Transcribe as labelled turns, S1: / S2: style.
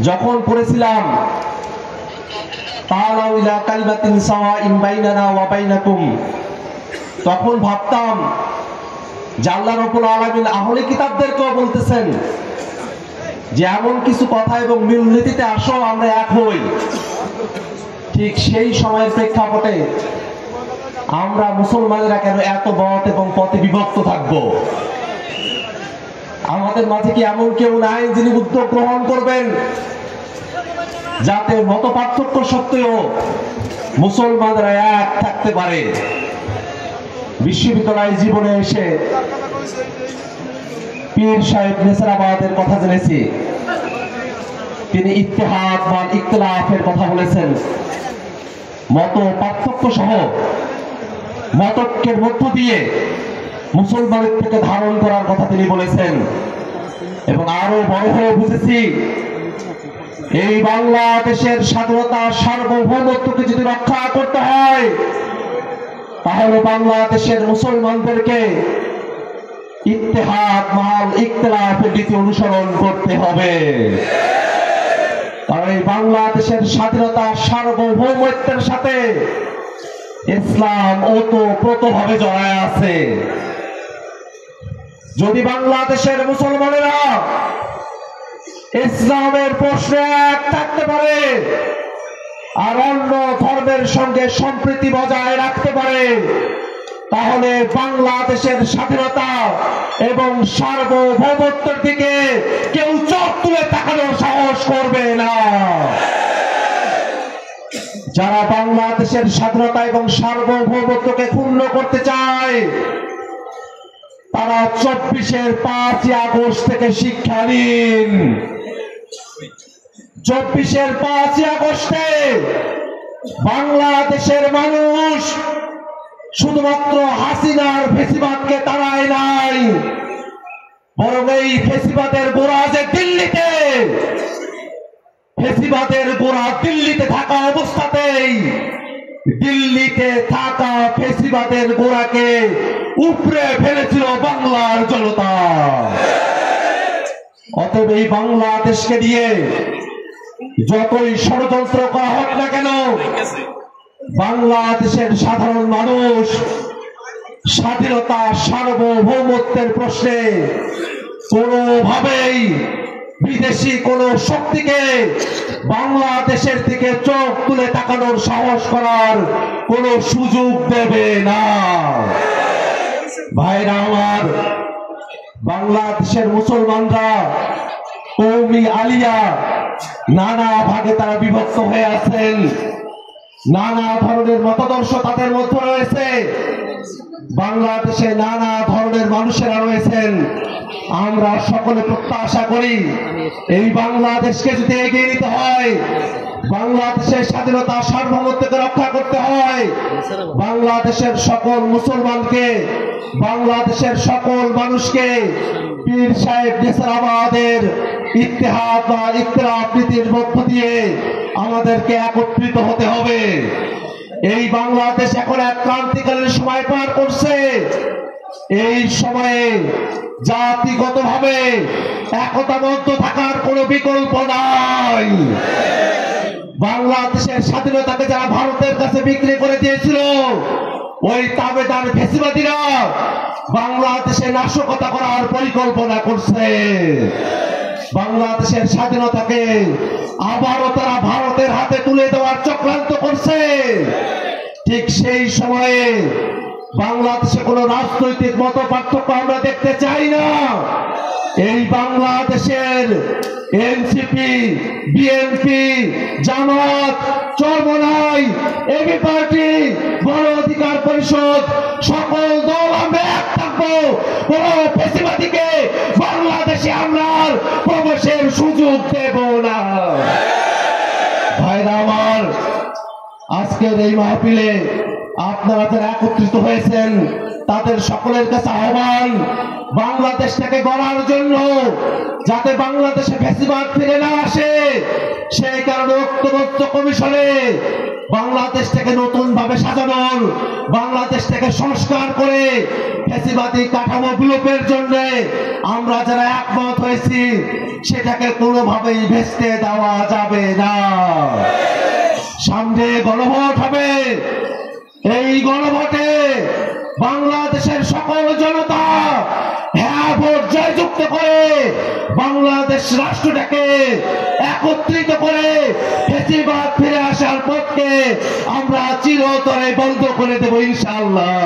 S1: যখন পড়েছিলাম তাআলাউ ইলা কালিমাতিন সাওয়াইন বাইনানা ওয়া বাইনাকুম, তখন ভাবতাম যে আল্লাহ রাব্বুল আলামিন আহলে কিতাবদেরকেও বলতেছেন যে এমন কিছু কথা এবং মূলনীতিতে আসো আমরা এক হই। ঠিক সেই সময়ের প্রেক্ষাপটে আমরা মুসলমানেরা কেন এত মত এবং পথে বিভক্ত থাকব? আমাদের মাঝে কি এমন কেউ নাই যিনি উদ্যোগ গ্রহণ করবেন যাতে মত পার্থক্য সত্ত্বেও মুসলমানরা এক থাকতে পারে? বিশ্ববিদ্যালয় জীবনে এসে পীর সাহেব নেসারাবাদের কথা জেনেছি। তিনি ইত্তেহাদ বা ইখতিলাফের কথা বলেছেন। মত পার্থক্য সহ মতকের মধ্য দিয়ে মুসলমানের থেকে ধারণ করার কথা তিনি বলেছেন। এবং আরো বড় হয়ে বুঝেছি, এই বাংলাদেশের স্বাধীনতা সার্বভৌমত্বকে যদি রক্ষা করতে হয় তাহলে বাংলাদেশের মুসলমানদেরকে ইত্তেহাদ মাল ইখতিলাফের নীতি অনুসরণ করতে হবে। কারণ এই বাংলাদেশের স্বাধীনতা সার্বভৌমত্বের সাথে ইসলাম ওতপ্রোতভাবে জড়ায় আছে। যদি বাংলাদেশের মুসলমানেরা ইসলামের প্রশ্নে এক থাকতে পারে আর অন্য ধর্মের সঙ্গে সম্প্রীতি বজায় রাখতে পারে তাহলে বাংলাদেশের স্বাধীনতা এবং সার্বভৌমত্বের দিকে কেউ চোখ তুলে তাকানোর সাহস করবে না। যারা বাংলাদেশের স্বাধীনতা এবং সার্বভৌমত্বকে ক্ষুণ্ণ করতে চায় তারা 24-এর 5ই আগস্ট থেকে শিক্ষা নিন। 24-এর 5ই আগস্টে বাংলাদেশের মানুষ শুধুমাত্র হাসিনার ফেসিবাদকে তাড়ায় নাই, বরং এই ফেসিবাদের গোড়া যে দিল্লিতে, ফেসিবাদের গোড়া দিল্লিতে থাকা অবস্থাতেই দিল্লিতে থাকা ফেসিবাদের গোড়াকে উপরে ফেলেছিল বাংলার জনতা। অতএব এই বাংলাদেশকে দিয়ে যতই ষড়যন্ত্র করা হোক না কেন, বাংলাদেশের সাধারণ মানুষ স্বাধীনতা সার্বভৌমত্বের প্রশ্নে কোনোভাবেই বিদেশি কোন শক্তিকে বাংলাদেশের দিকে চোখ তুলে তাকানোর সাহস করার কোন সুযোগ দেবে না। ভাইরা আমার, বাংলাদেশের মুসলমানরা কওমি আলিয়া নানা ভাগে তারা বিভক্ত হয়ে আছেন। নানা ধরনের মতাদর্শ তাদের মধ্যে রয়েছে। বাংলাদেশে নানা ধরনের মানুষেরা রয়েছেন। আমরা সকলে প্রত্যাশা করি এই বাংলাদেশকে যদি এগিয়ে নিতে হয়, বাংলাদেশের স্বাধীনতা সার্বভৌমত্বকে রক্ষা করতে হয়, বাংলাদেশের সকল মুসলমানকে, বাংলাদেশের সকল মানুষকে পীর সাহেব নেসারাবাদের ইত্তেহাদ বা ইখতিলাফ নীতির মধ্য দিয়ে আমাদেরকে একত্রিত হতে হবে। এই বাংলাদেশ এখন এক ক্রান্তিকালীন সময় পার করছে। এই সময়ে জাতিগতভাবে একতাবদ্ধ থাকার কোনো বিকল্প নাই। বাংলাদেশের স্বাধীনতাকে যারা ভারতের কাছে বিক্রি করে দিয়েছিল, ওই তাবেদার ফেসিবাদীরা বাংলাদেশে নাশকতা করার পরিকল্পনা করছে। বাংলাদেশের স্বাধীনতাকে আবারও তারা ভারতের হাতে তুলে দেওয়ার চক্রান্ত করছে। ঠিক সেই সময়ে বাংলাদেশে কোনো রাজনৈতিক মত পার্থক্য আমরা দেখতে চাই না। এই বাংলাদেশের এনসিপি, বিএনপি, জামাত, চরমনাই, এবি পার্টি, গণ অধিকার পরিষদ, সকল দল আমরা এক থাকবো। কোন ফেসিবাদীকে বাংলাদেশে আমরা প্রবেশের সুযোগ দেব না। ভাইরা আমার, আজকের এই মাহফিলে আপনারা যারা একত্রিত হয়েছেন তাদের সকলের কাছে আহ্বান, বাংলাদেশটাকে গড়ার জন্য, যাতে বাংলাদেশে ফ্যাসিবাদ ফিরে না আসে সেই মানবাধিকার ঐক্যবদ্ধ কমিশনে বাংলাদেশটাকে নতুন ভাবে সাজানোর, বাংলাদেশটাকে সংস্কার করে ফ্যাসিবাদী কাঠামো বিলোপের জন্য আমরা যারা একমত হয়েছি সেটাকে কোনোভাবেই ভেস্তে দেওয়া যাবে না। সামনে গণভোট হবে, এই গণভোটে বাংলাদেশের সকল জনতা হ্যাঁ ভোট জয়যুক্ত করে বাংলাদেশ রাষ্ট্রটাকে একত্রিত করে ফ্যাসিবাদ ফিরে আসার পথকে আমরা চিরতরে বন্ধ করে দেব ইনশাআল্লাহ।